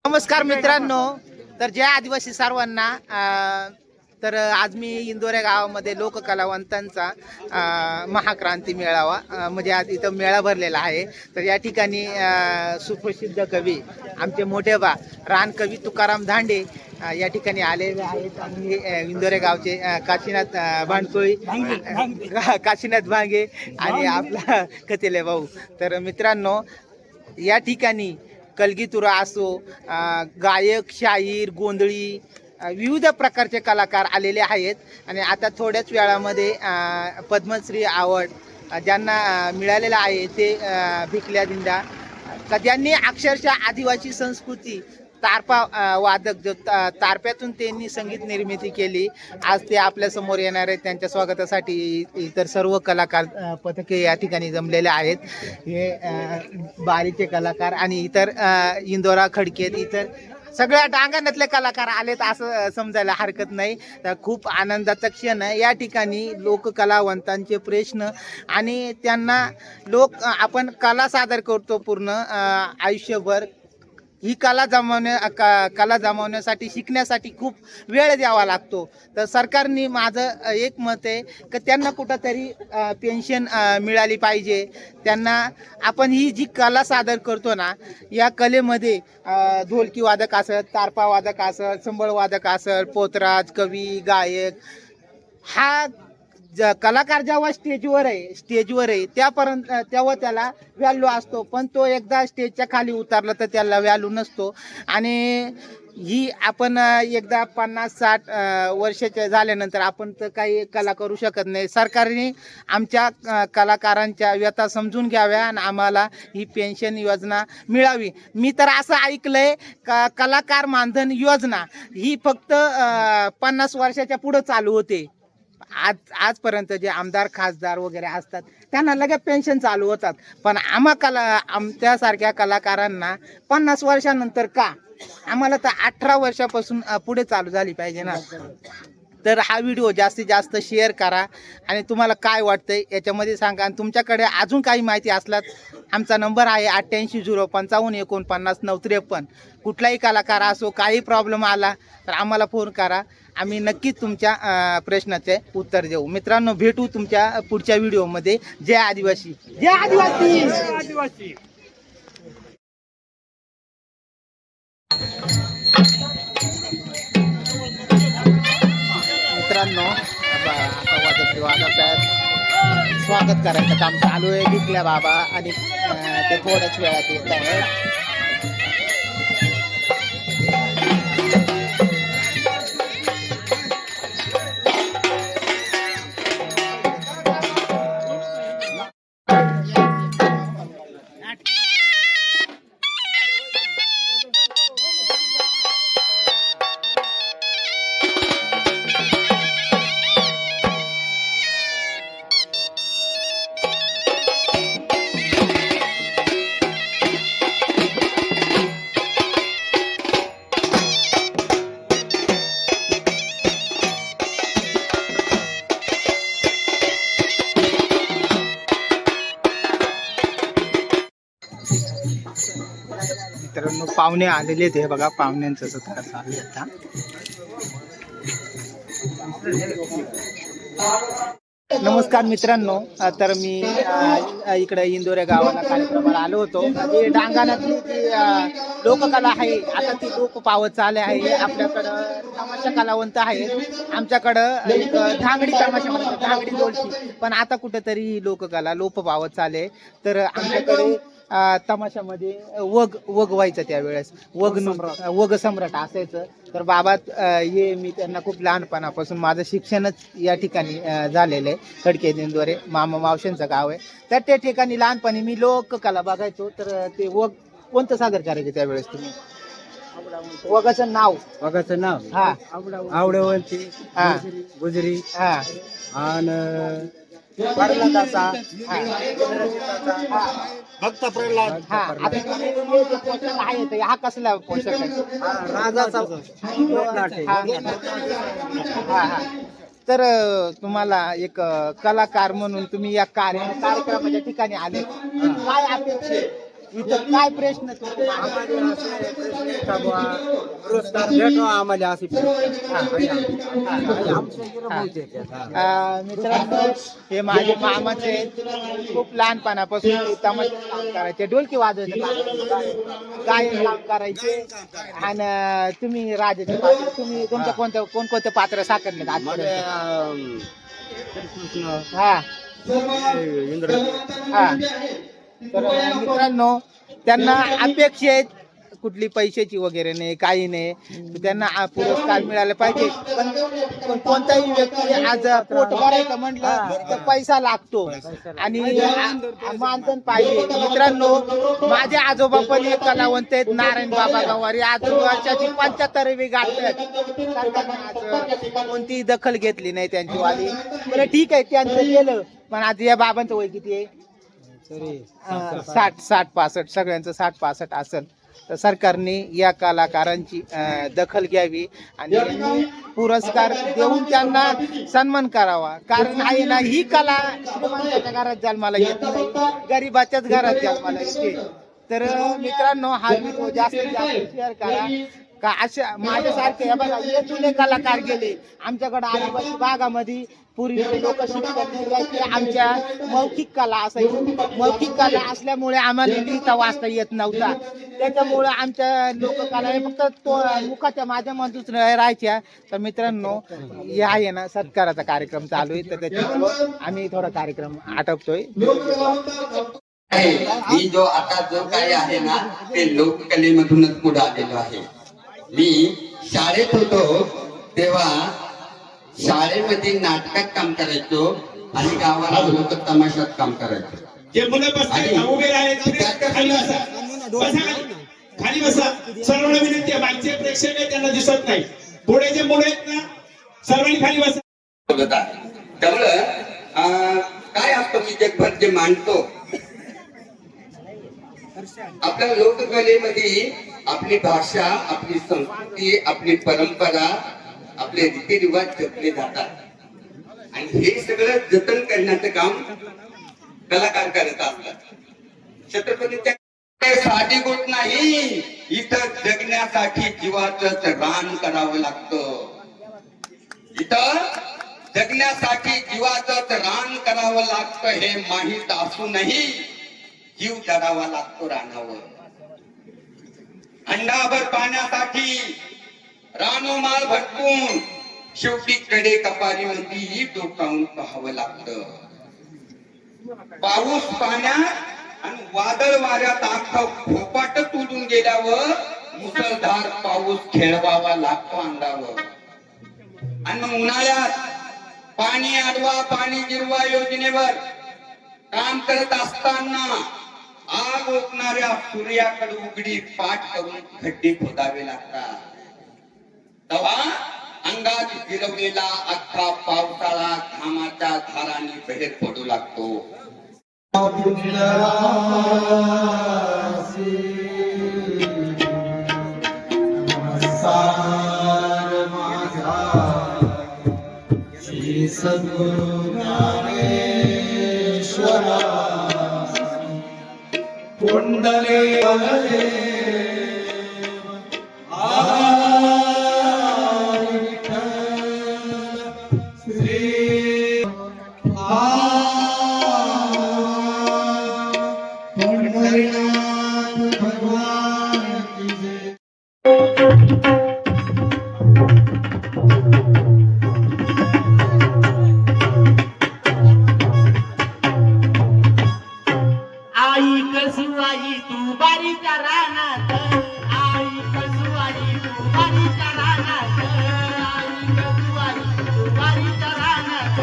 नमस्कार मित्रांनो, तर जय आदिवासी सर्वांना. तर आज मी इंदोरे गावामध्ये लोककलावंतांचा महाक्रांती मेळावा म्हणजे आज इथं मेळा भरलेला आहे. तर या ठिकाणी सुप्रसिद्ध कवी आमचे मोठे बा रानकवी तुकाराम धांडे या ठिकाणी आलेले आहेत. आणि इंदोरे गावचे काशीनाथ भांडकोळी काशीनाथ भांगे आणि आपला कतेले भाऊ. तर मित्रांनो, या ठिकाणी कलगीतुरा असो, गायक, शाहीर, गोंधळी, विविध प्रकारचे कलाकार आलेले आहेत. आणि आता थोड्याच वेळामध्ये पद्मश्री अवॉर्ड ज्यांना मिळालेला आहे ते भिकल्या दिंडा ज्यांनी अक्षरशः आदिवासी संस्कृती तारपा वादक जो तारप्यातून त्यांनी संगीत निर्मिती केली. आज ते आपल्या समोर येणार आहेत. त्यांच्या स्वागतासाठी इतर सर्व कलाकार पथके या ठिकाणी जमलेले आहेत. हे बारीचे कलाकार आणि इतर इंदोरा खडकेत इतर सगळ्या डांगणातले कलाकार आलेत असं समजायला हरकत नाही. तर खूप आनंदाचा क्षण आहे. या ठिकाणी लोककलावंतांचे प्रश्न आणि त्यांना आपण कला सादर करतो पूर्ण आयुष्यभर. ही कला जमवण्यासाठी शिकण्यासाठी खूप वेळ द्यावा लागतो. तर सरकारने माझं एक मत आहे की त्यांना कुठंतरी पेन्शन मिळाली पाहिजे. त्यांना आपण ही जी कला सादर करतो ना, या कलेमध्ये ढोलकी वादक असेल, तारपा वादक असेल, संबळ वादक असेल, पोतराज, कवी, गायक, हा कलाकार जेव्हा स्टेजवर आहे त्यापर्यंत तेव्हा त्याला व्हॅल्यू असतो. पण तो एकदा स्टेजच्या खाली उतरला तर त्याला व्हॅल्यू नसतो. आणि ही आपण एकदा 50-60 वर्षाचे झाल्यानंतर आपण तर काही कला करू शकत नाही. सरकारने आमच्या कलाकारांच्या व्यथा समजून घ्याव्या आणि आम्हाला ही पेन्शन योजना मिळावी. मी तर असं ऐकलंय का कलाकार मानधन योजना ही फक्त 50 वर्षाच्या पुढं चालू होते. आजपर्यंत जे आमदार खासदार वगैरे असतात त्यांना लगेच पेन्शन चालू होतात. पण आमच्यासारख्या कलाकारांना 50 वर्षानंतर का? आम्हाला तर 18 वर्षापासून पुढे चालू झाली पाहिजे ना. तर हा व्हिडिओ जास्तीत जास्त शेअर करा आणि तुम्हाला काय वाटतंय याच्यामध्ये सांगा. आणि तुमच्याकडे अजून काही माहिती असल्यास आमचा नंबर आहे 8805544953. कुठलाही कलाकार असो, काही प्रॉब्लेम आला तर आम्हाला फोन करा. आम्ही नक्कीच तुमच्या प्रश्नाचे उत्तर देऊ. मित्रांनो, भेटू तुमच्या पुढच्या व्हिडिओमध्ये. जय आदिवासी, जय आदिवासी, जय आदिवासी. मित्रांनो, आता वादक स्वागत करायचं काम चालू आहे. भिकल्या बाबा आणि ते थोड्याच वेळात येत आहे. मित्रांनो, पाहुणे आलेले ते बघा, पाहुण्यांचं सत्र चालू आहे आता. नमस्कार मित्रांनो, तर मी इकडे इंदोरे गावाला कार्यक्रमाला आलो होतो. जी डांगाणातली जी लोककला आहे आता ती लोक पावत चालले आहे. आपल्याकडं तमाशा कलावंत आहेत. आमच्याकडं एक धांगडी तमाशा म्हणतात, धांगडी ढोलकी. पण आता कुठेतरी ही लोककला लोप पावत चालले. तर आमच्याकडे तमाशामध्ये वग व्हायचं त्यावेळेस, वग सम्राट असायचं. तर बाबा हे मी त्यांना खूप लहानपणापासून माझं शिक्षणच या ठिकाणी झालेलं आहे. खडके इंदोरे मामा मावशांचं गाव आहे. तर त्या ठिकाणी लहानपणी मी लोककला बघायचो. तर ते वग कोणतं सादर करायचे त्यावेळेस तुम्ही? वगाचं नाव हा आवडवंती, हा गुजरी हा आणि भक्त प्रल्हाद. हा, आता तुम्ही हे जे पोशाख आहे ते हा कसला पोशाख आहे? राजाचा हा हा. तर तुम्हाला एक कलाकार म्हणून तुम्ही या कार्यक्रमाच्या ठिकाणी आले, काय अपेक्षा इथं काय प्रश्न तुमचे? आम्हाला असे प्रश्न आहेत का बुवा, पुरस्कार भेटावा आम्हाला असे मित्रांनो, हे माझे मामाचे आहेत. खूप लहानपणापासून ते तमाशात काम करायचे, ढोलकी वाजवायचं काम, गायन काम करायचे. आणि तुम्ही राजाचे पात्र, तुम्ही तुमच्या कोणकोणते पात्र साकारले आजपर्यंत? हा हा. तर मित्रांनो, त्यांना अपेक्षा आहेत कुठली पैशाची वगैरे नाही, काही नाही. तर त्यांना पुरस्कार मिळाला पाहिजे. पण कोणताही व्यक्ती आज पोट भरायचं म्हटलं तर पैसा लागतो आणि मानधन पाहिजे. मित्रांनो, माझे आजोबा पण एक कलावंत आहेत, नारायण बाबा गवारी. आज वर्षाची 75वी गाठतात. सरकारने आज कोणतीही दखल घेतली नाही त्यांची वाली. बरं ठीक आहे, त्यांचं गेलं. पण आज या बाबांचं वय किती आहे? 60-65. सगळ्यांचं 60-65 असेल. तर सरकारने या कलाकारांची दखल घ्यावी आणि पुरस्कार देऊन त्यांना सन्मान करावा. कारण आहे ना, ही कला श्रीमंताच्या घरात जन्माला येत नाही, गरिबाच्याच घरात जन्माला येते. तर मित्रांनो, हा व्हिडिओ जास्तीत जास्त शेअर करा. का अशा माझ्यासारखे हे बघा, हे जुने कलाकार गेले. आमच्याकडे आदिवासी भागामध्ये पूर्वी लोक शिकतात, आमच्या मौखिक कला असायची. मौखिक कला असल्यामुळे आम्हाला लिहिता वाचता येत नव्हता. त्याच्यामुळे आमच्या लोककला हे फक्त मुखाच्या माध्यमातून राहायच्या. तर मित्रांनो, हे आहे ना, सत्काराचा कार्यक्रम चालू आहे, तर त्याच्यामुळे आम्ही थोडा कार्यक्रम आटपतोय. मी जो आता जो काही आहे ना, ते लोककलेमधूनच पुढे आलेलो आहे. मी शाळेत होतो तेव्हा शाळेमध्ये नाटकात काम करायचो आणि गावाला गेलो तर तमाशात काम करायचो. जे मुलं बसतात उभे राहिले खाली बसा, खाली बसा. सर्वांना विनंती आहे, मागचे प्रेक्षक आहे त्यांना दिसत नाही. पुढे जे मुलं आहेत ना, सर्वांनी खाली बसा. त्यामुळं काय असतं की जगभर जे मांडतो आपल्या लोककलेमध्ये आपली भाषा, आपली संस्कृती, आपली परंपरा, आपले रीतिरिवाज जपले जातात आणि हे सगळं जतन करण्याचं काम कलाकार करत असतात. छत्रपतीच्या साधी गोष्ट नाही, इथं जगण्यासाठी जीवाचंच रान करावं लागतं. इथं जगण्यासाठी जीवाचंच रान करावं लागतं हे माहीत असूनही जीव जगावा लागतो रानावर. अंडाभर पाण्यासाठी रानोमाळ भटकून शेवटी कडे कपारीमध्ये डोकावून पाहावं लागतं. पाऊस पाण्यात आणि वादळ वाऱ्यात अख्खा खोपाट तुडून गेल्यावर मुसळधार पाऊस खेळवावा लागतो अंगावर. आणि मग उन्हाळ्यात पाणी आडवा पाणी जिरवा योजनेवर काम करत असताना आग ओकणाऱ्या सूर्याकडे उघडी पाठ करून खड्डे खोदावे लागतात. तेव्हा अंगात जिरवलेला अख्खा पावसाळा घामाच्या धारांनी बाहेर पडू लागतो. कुंडले आई कसुआई तू बारीच्या रानात, आई कसुआई तू बारीच्या रानात, आई कसुआई तू बारीच्या रानात,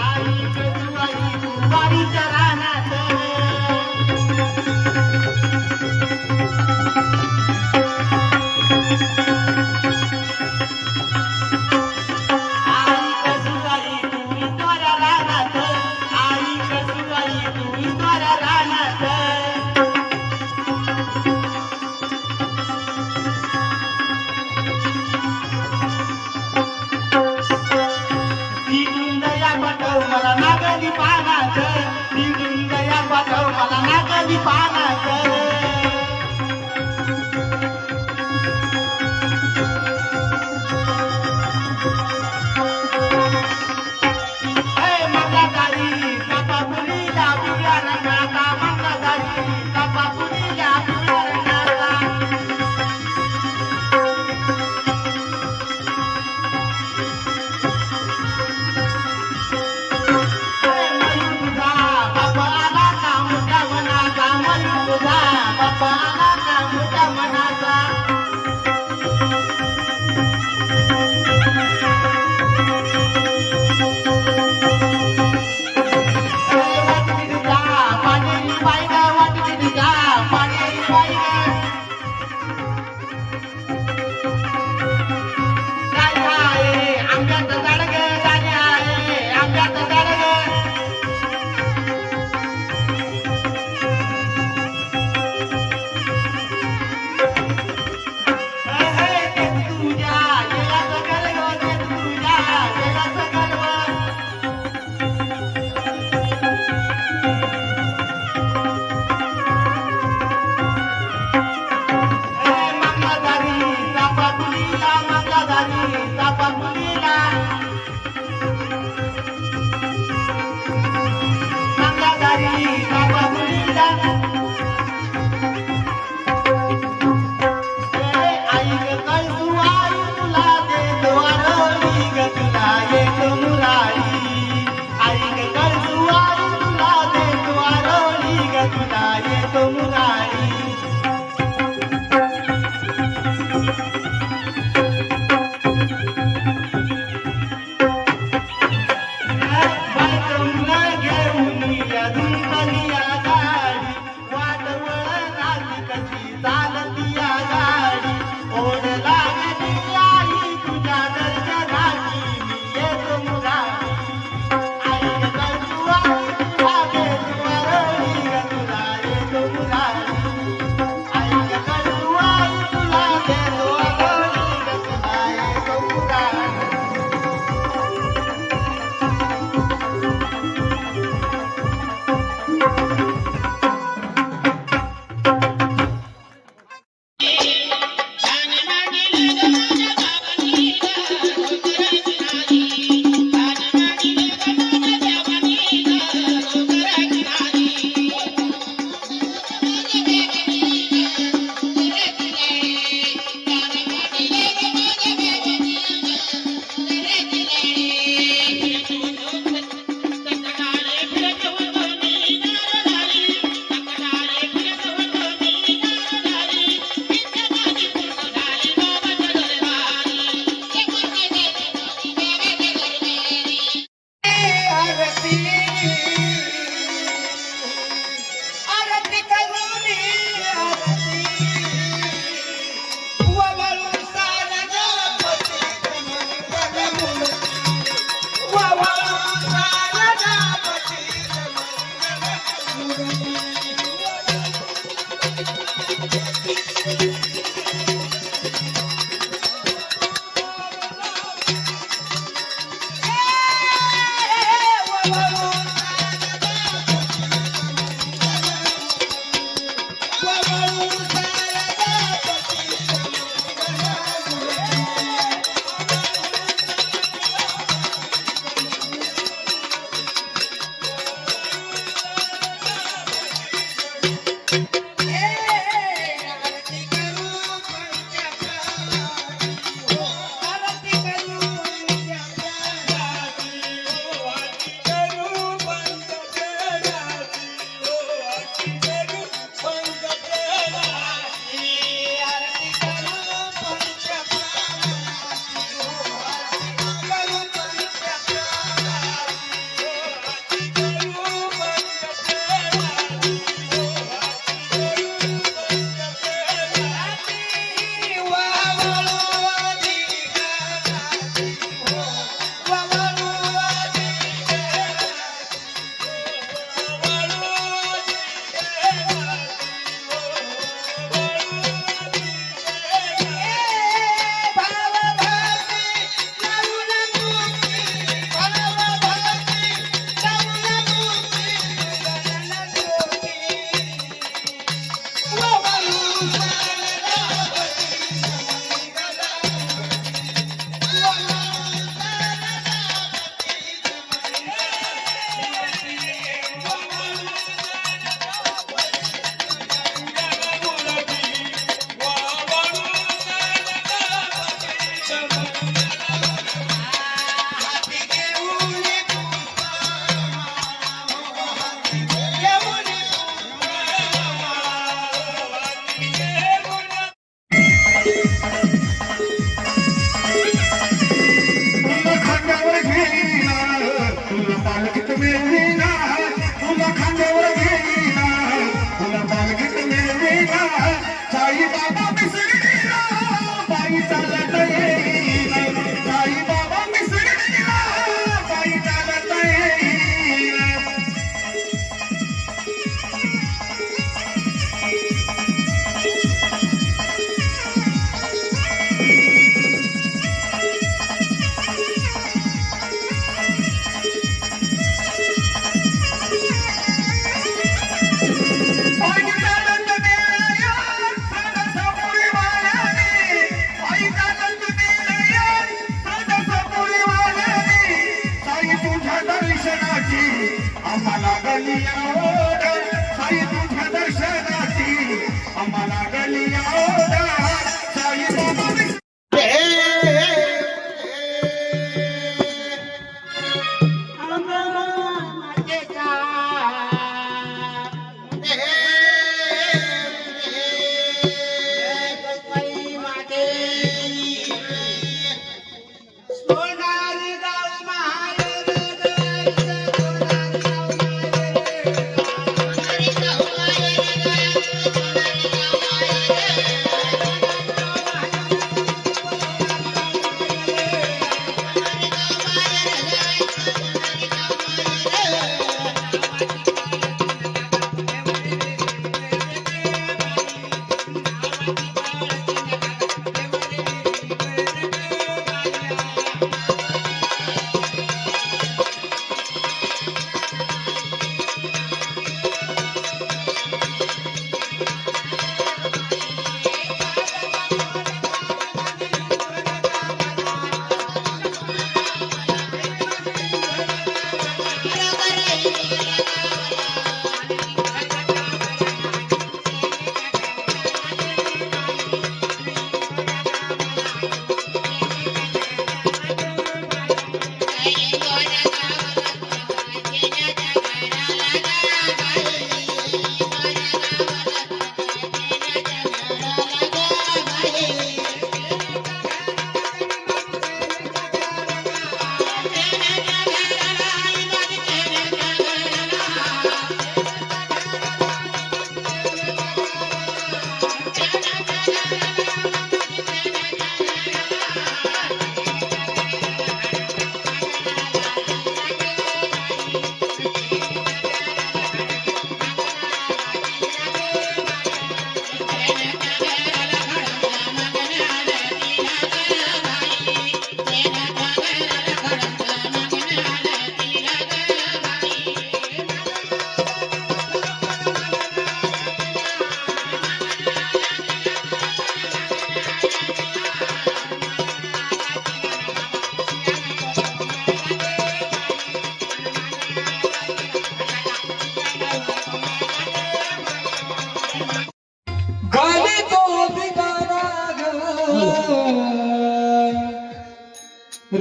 आई कसुआई तू बारीच्या रानात. आई कसुआई तू इतोऱ्या रानात, आई कसुआई तू इतोऱ्या रानात. ती दुंदया पाठव मला नागली पानात, ती दुंदया पाठव मला नागली पानात.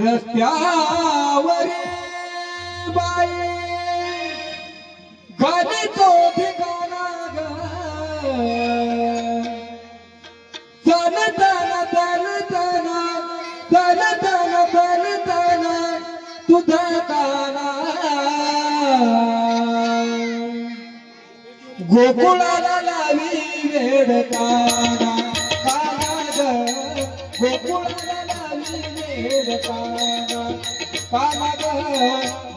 रस्त्यावर बाई गाडी तो ठिकाणा ग चालताना चालताना चालताना चालताना तुझा काना गोकुळाला लावी वेडकाना काना ग गोकुळाला लावी वेडकाना काना ग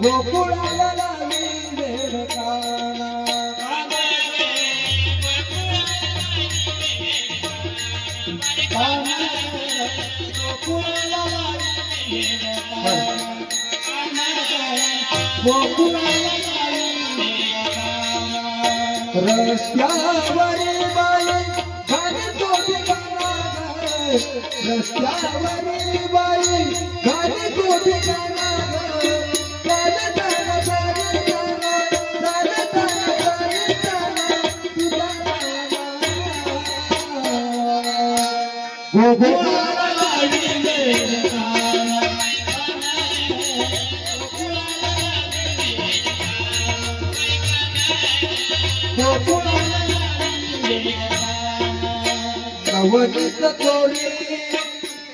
गोकुळाला लावी वेडकाना रस्त्यावरी बाई गाडी तो ठिकाणा ग रस्त्यावरी बाई गाडी तो ठिकाणा ग चालताना चालताना चालताना चालताना तुझा गोकुळाला लावी वेडकाना नवनीत चोरी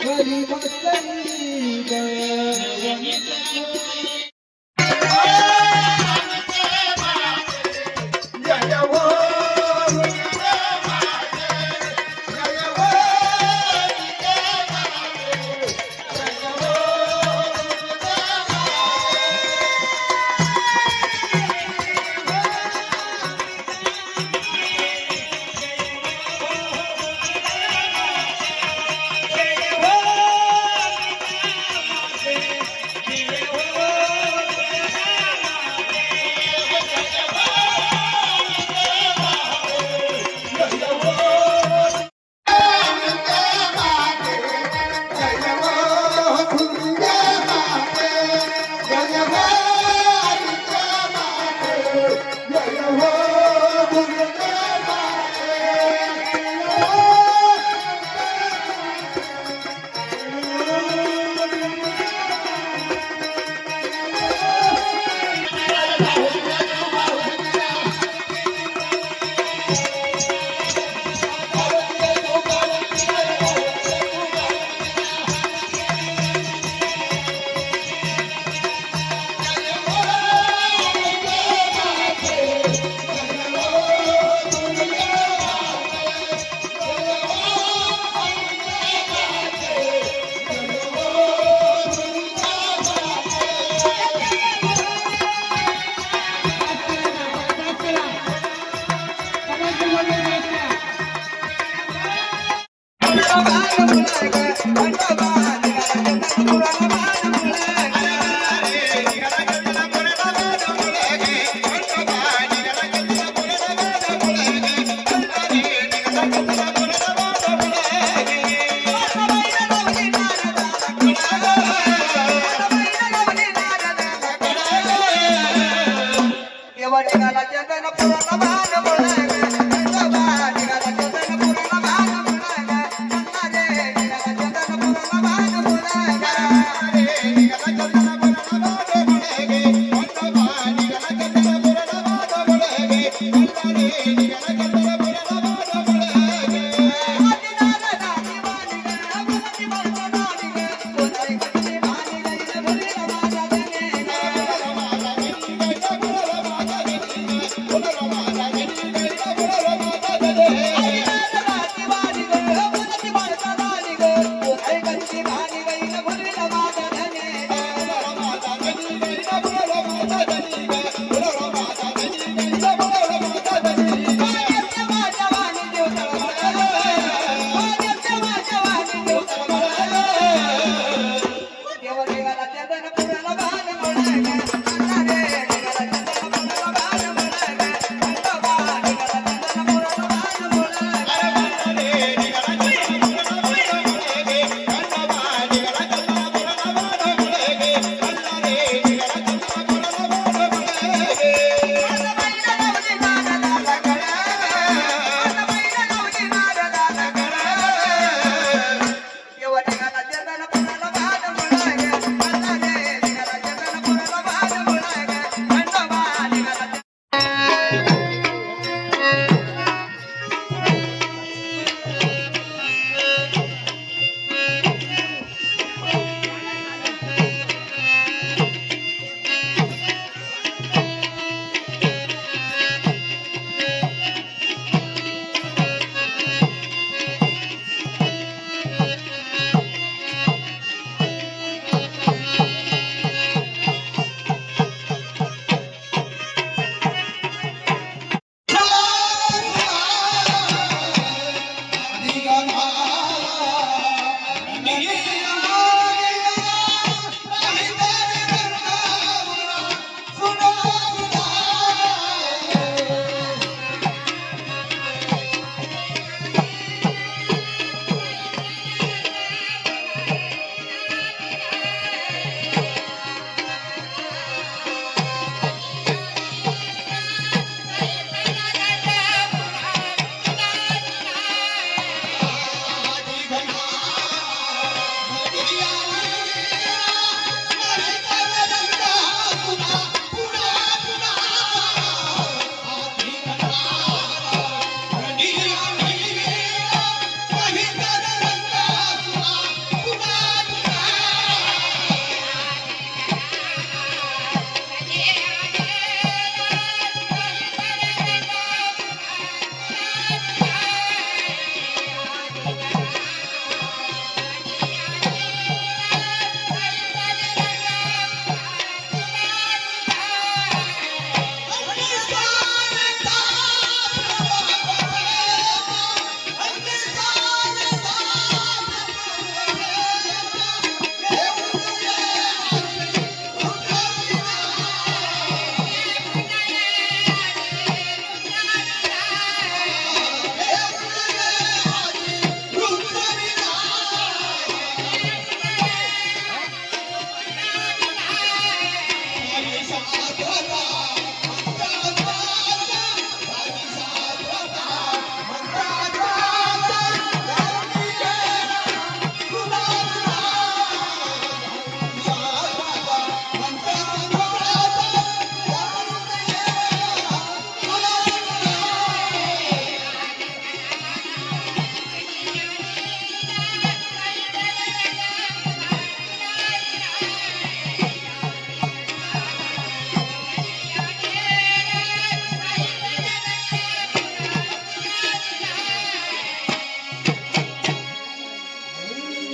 घरी बसली ग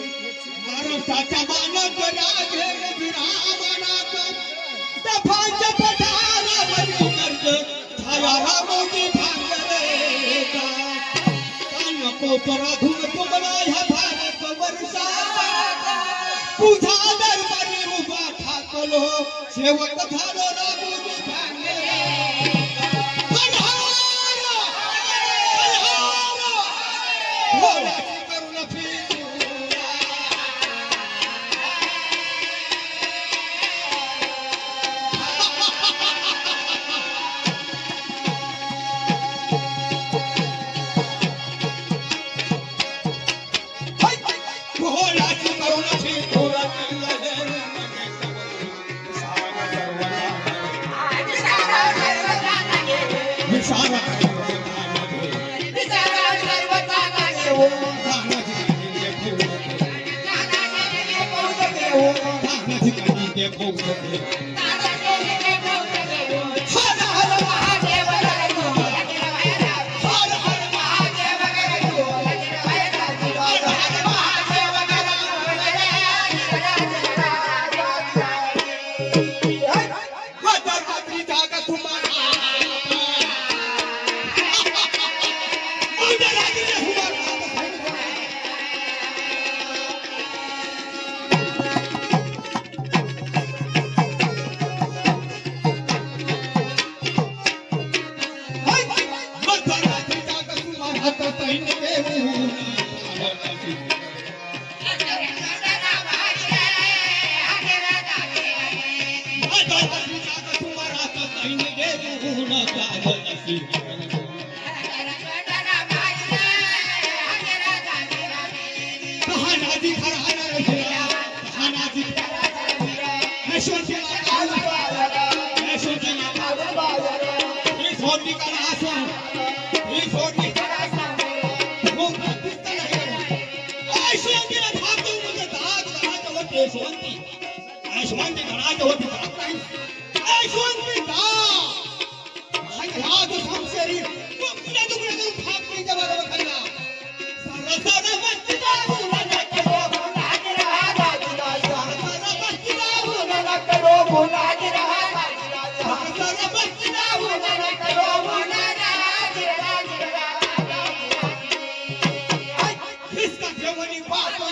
महाराष्ट्राच्या मानक राजे विरामनाथ दफांच्या पठारावरील गर्ज छाया रामोजी भांगरे का कानकोपरा धूळ तुमला ह्या भारत वर्षाचा तुझा दरबारी उभा ठाकलो शेवट झालो रामोजी भांगरे करून यशवंती घराच्या होती यशवंती का ह्या संशरी तुझ्या दुखड्या करून भाग तुझ्या बरोबर खाल्ला सरसर बसला बोला नको बोला गिरा सरसर बसला बोला नको बोला गिरा सरसर बसला बोला नको बोला गिरा इसका जेवणी पाहतो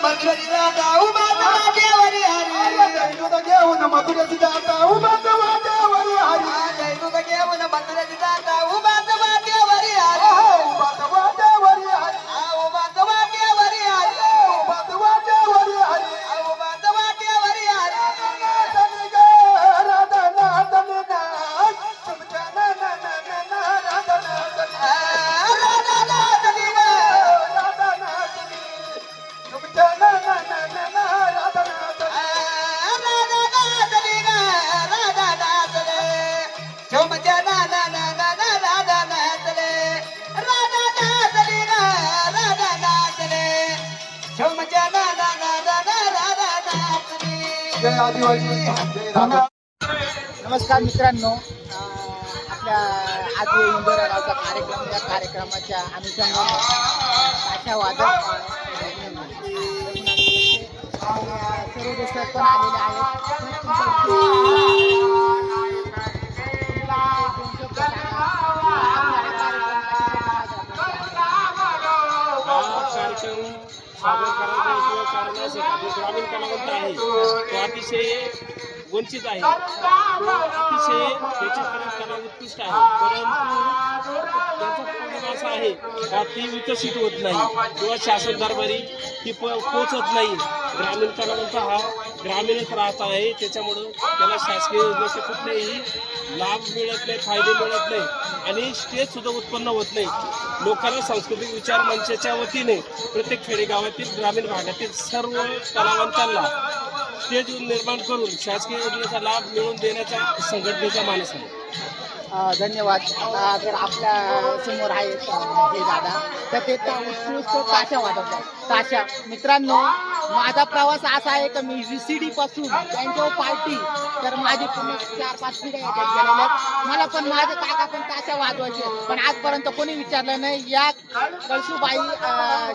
मथुरेची जाता उभा वाटेवरी हरी जय दूध घेऊन मथुरेची जाता उभा वाटेवरी हरी जय दूध घेऊन मथुरेची जाता उभा वाटेवरी हरी उभा वाटेवरी हरी उभा वाटेवरी हरी उभा वाटेवरी हरी उभा वाटेवरी हरी राधा नाथ तुमच्या ना ना ना ना राधा नाथ राधा नाथ राधा नाथ तुमच्या ना ना ना ना राधा नाथ राधा नाथ राधा नाथ तुमच्या ना ना ना ना राधा नाथ राधा नाथ राधा नाथ तुमच्या ना ना ना ना राधा नाथ जय आदिवासी जय राधा नमस्कार मित्रांनो, आपल्या आज इंदोरा गावचा कार्यक्रम, या कार्यक्रमाच्या अनुषंगाने ताशा वादक सर्व गोष्टी पण आलेले हा कार्यक्रम सादर करायचा किंवा कारण असं का जो ग्रामीण कलावंत आहे तो अतिशय वंचित आहे, तो अतिशय त्याच्यापर्यंत कला उत्कृष्ट आहे, परंतु त्याचा प्रॉब्लेम असा आहे का ती विकसित होत नाही किंवा शासन दरबारी ती पोचत नाही. ग्रामीण कलावंत हा ग्रामीणच राहत आहे, त्याच्यामुळं त्याला शासकीय योजनेचे कुठलेही लाभ मिळत नाही, फायदे मिळत नाही आणि स्टेज सुद्धा उत्पन्न होत नाही. लोकांना सांस्कृतिक विचार मंचाच्या वतीने प्रत्येक खेडेगावातील ग्रामीण भागातील सर्व कलावंतांना स्टेज निर्माण करून शासकीय योजनेचा लाभ मिळवून देण्याचा संघटनेचा मानस आहे. धन्यवाद. तर आपल्या समोर आहे हे दादा, तर ते उत्कृष्ट ताशा वाजवतात. ताशा मित्रांनो, माझा प्रवास असा आहे की मी VCD पासून त्यांच्या पार्टी तर माझी पूर्ण 4-5 पिढ्या याच्यात गेलेल्या आहेत. मला पण माझे काका पण ताशा वाजवायचे, पण आजपर्यंत कोणी विचारलं नाही. या कळसूबाई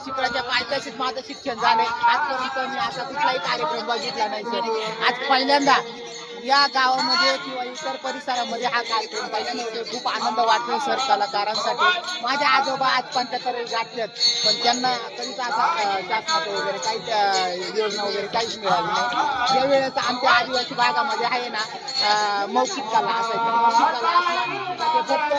शिखराच्या पायथ्याशीच माझं शिक्षण झालंय. आजपर्यंत मी असा कुठलाही कार्यक्रम बघितला नाही सर. आज पहिल्यांदा या गावामध्ये किंवा इतर परिसरामध्ये हा कार्यक्रम पहिल्यांदा होतो. खूप आनंद वाटतो सर कलाकारांसाठी. माझे आजोबा आज 75 गाठलेत, पण त्यांना कधीच असा शासनाचं वगैरे काही योजना वगैरे काहीच मिळाली नाही. ज्या वेळेस आमच्या आदिवासी भागामध्ये आहे ना मौखिक कला असायची, मौखिक कला असला ते फक्त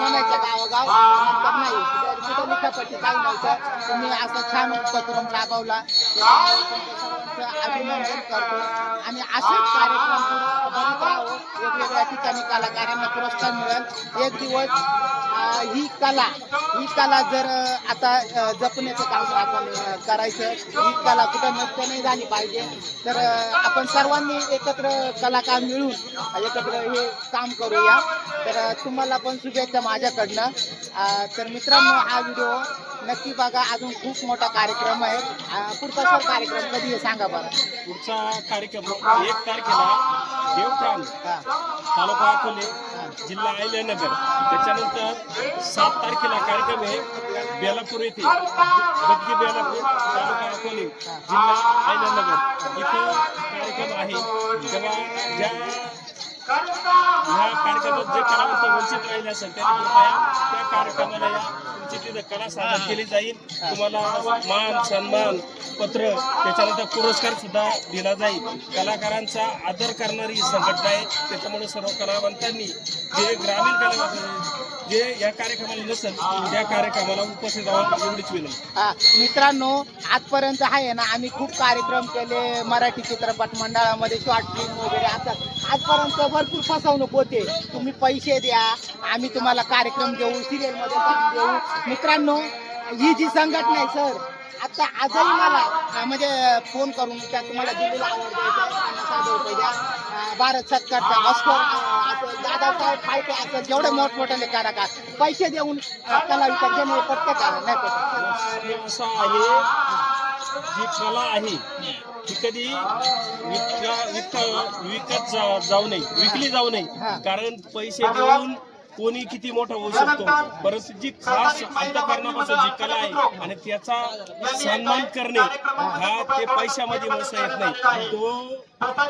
म्हणायचं गावोगाव, नंतर नाही कुठं लिखापट्टी काही नव्हतं. तुम्ही असं छान उपक्रम राबवला, अभिनंदन करतो आणि असंच कार्यक्रम बघत राहावं. वेगवेगळ्या ठिकाणी कलाकारांना पुरस्कार मिळेल. एक दिवस ही कला जर आता जपण्याचं काम आपण करायचं. ही कला कुठं नष्ट नाही झाली पाहिजे. तर आपण सर्वांनी एकत्र कलाकार मिळून एकत्र हे काम करूया. तर तुम्हाला पण शुभेच्छा माझ्याकडनं. तर मित्रांनो, हा व्हिडिओ नक्की बघा. अजून खूप मोठा कार्यक्रम आहे. पुढचा सर कार्यक्रम कधी आहे सांगा बरं. पुढचा कार्यक्रम 1 तारखेला देवठाण तालुका अकोले जिल्हा अहिल्यानगर, त्याच्यानंतर 7 तारखेला कार्यक्रम आहे बेलापूर येथे, बदगी बेलापूर तालुका अकोले जिल्हा अहिल्यानगर इथं कार्यक्रम आहे. तेव्हा ज्या ह्या कार्यक्रमात जे कलावंत वंचित राहिले असेल त्यांनी कृपया त्या कार्यक्रमाला या. तुमची तिथं कला सादर केली जाईल. तुम्हाला मान सन्मान पत्र, त्याच्यानंतर पुरस्कार सुद्धा दिला जाईल. कलाकारांचा आदर करणारी संघटना आहे, त्याच्यामुळे सर्व कलावंतांनी जे ग्रामीण कलावंत जे या कार्यक्रमाला नसेल त्या कार्यक्रमाला उपस्थित राहावं एवढीच विनंती. मित्रांनो, आजपर्यंत आहे ना आम्ही खूप कार्यक्रम केले, मराठी चित्रपट मंडळामध्ये शॉर्ट फिल्म वगैरे असतात. आजपर्यंत भरपूर फसवणूक होते. तुम्ही पैसे द्या, आम्ही तुम्हाला कार्यक्रम देऊ, सिरियलमध्ये काम देऊ. मित्रांनो, ही जी संघटना आहे सर, आता आजही मला म्हणजे फोन करून त्या तुम्हाला दिलेला आवड द्यायचा 50,000 रुपये द्या, भारत सरकारचा ऑस्कर असं दादासाहेब फाळके असं जेवढे मोठमोठे कलाकार पैसे देऊन कला विकत घेणे पटतं का नाही पटत. असं आहे, जी कला आहे ती कधी विकत जाऊ नये, विकली जाऊ नये. कारण पैसे देऊन कोणी किती मोठा होऊ शकतो, परंतु जी खास अंतःकरणापासून जी कला आहे आणि त्याचा सन्मान करणे हा ते पैशामध्ये मोजता येत नाही. तो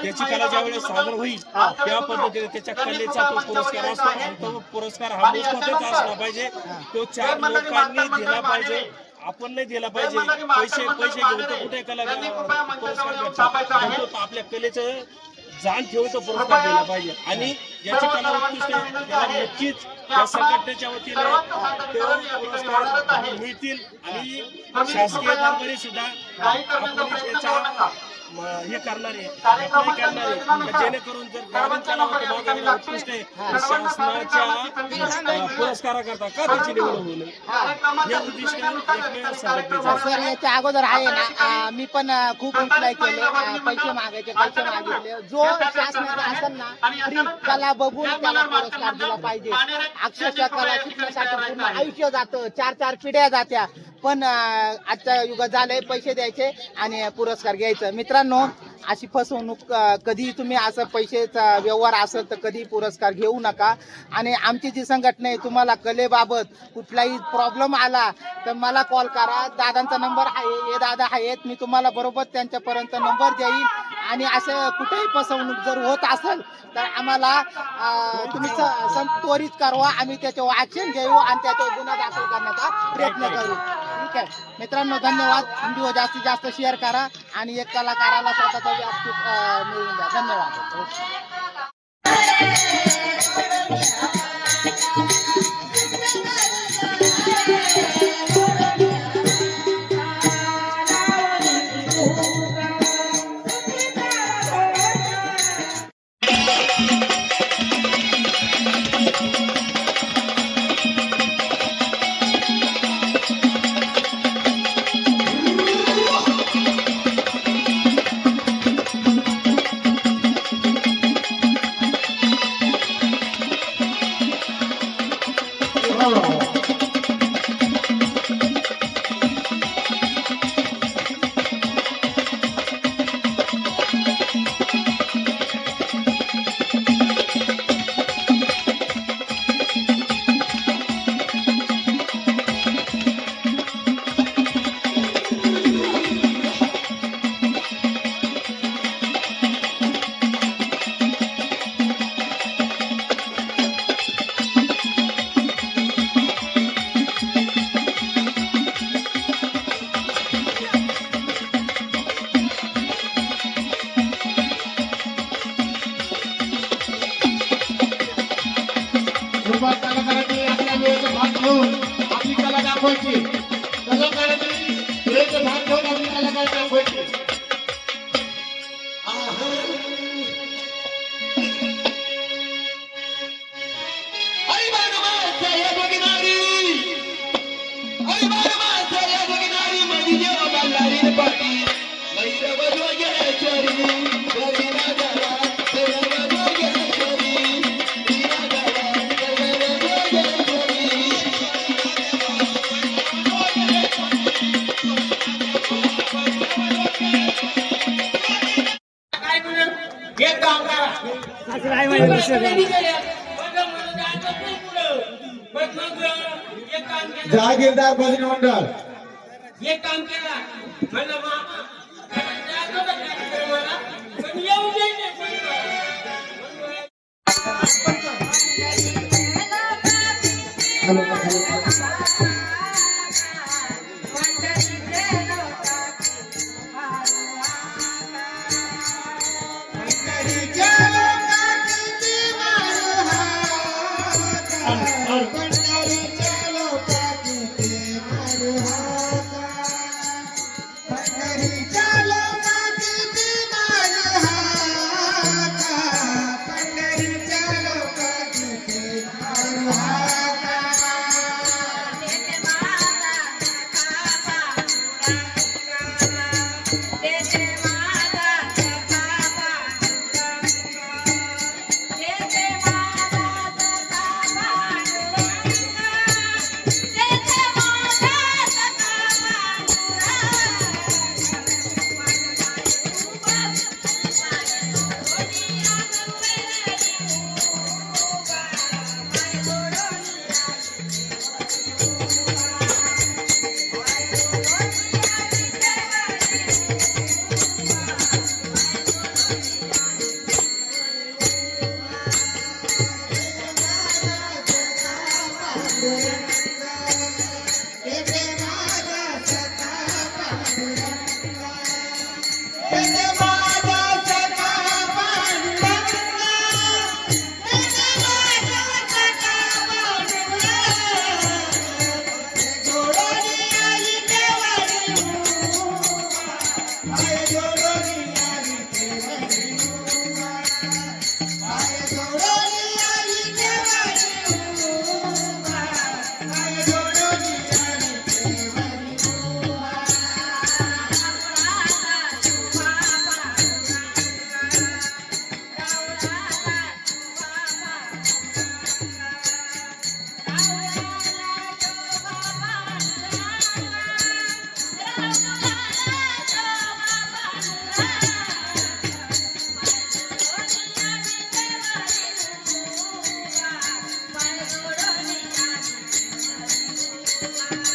त्याची कला ज्या वेळेस सादर होईल त्या पद्धतीने त्याच्या कलेचा तो पुरस्कार असतो आणि तो पुरस्कार हा मोफतच असला पाहिजे. तो 4 लोकांनी दिला पाहिजे आपण नाही दिला पाहिजे. पैसे घेऊन तर कुठे कला पुरस्कार भेटतो. तो आपल्या कलेचं जाण ठेवून तो पुरस्कार दिला पाहिजे. आणि ज्याची कला उत्कृष्ट आहे त्याला नक्कीच या संघटनेच्या वतीने ते पुरस्कार मिळतील. आणि शासकीय दरबारी सुद्धा आपण याचा हे करणारे अप्लाय करणारे, जेणेकरून जर ग्रामीण कलावंत उत्कृष्ट आहे तर शासनाच्या पुरस्काराकरता का त्याची निवड होऊ नये या उद्दिष्ट एकमेव संघटनेचा. सर याच्या अगोदर आहे ना मी पण खूप अप्लाय केले, पैसे मागितले. जो शासनाचा असेल ना फ्री कला बघून त्याला पुरस्कार दिला पाहिजे. अक्षरशः कला शिकण्यासाठी पूर्ण आयुष्य जातं, 4 पिढ्या जात्या, पण आजच्या युगात झालंय पैसे द्यायचे आणि पुरस्कार घ्यायचं. मित्रांनो, अशी फसवणूक कधी तुम्ही असं पैशाचा व्यवहार असेल तर कधी पुरस्कार घेऊ नका. आणि आमची जी संघटना आहे, तुम्हाला कलेबाबत कुठलाही प्रॉब्लेम आला तर मला कॉल करा. दादांचा नंबर आहे, हे दादा आहेत, मी तुम्हाला बरोबर त्यांच्यापर्यंत नंबर देईन. आणि असं कुठेही फसवणूक जर होत असेल तर आम्हाला तुम्ही त्वरित करवा, आम्ही त्याच्यावर ऍक्शन घेऊ आणि त्याच्यावर गुन्हा दाखल करण्याचा प्रयत्न करू. ठीक आहे मित्रांनो, धन्यवाद. व्हिडिओ जास्तीत जास्त शेअर करा आणि एक कलाकाराला स्वतःचा व्यासपीठ मिळवून द्या. धन्यवाद. कलाकारांनी आपल्या वेळेचा भाग घेऊन आपली कला दाखवायची. कलाकारांनी वेळेचा भाग घेऊन आपली कला दाखवायची. जहागीरदार भजन मंडळ एक काम केला म्हणलं मामा कार्यक्रमाला पण येऊ द्यायचे. रे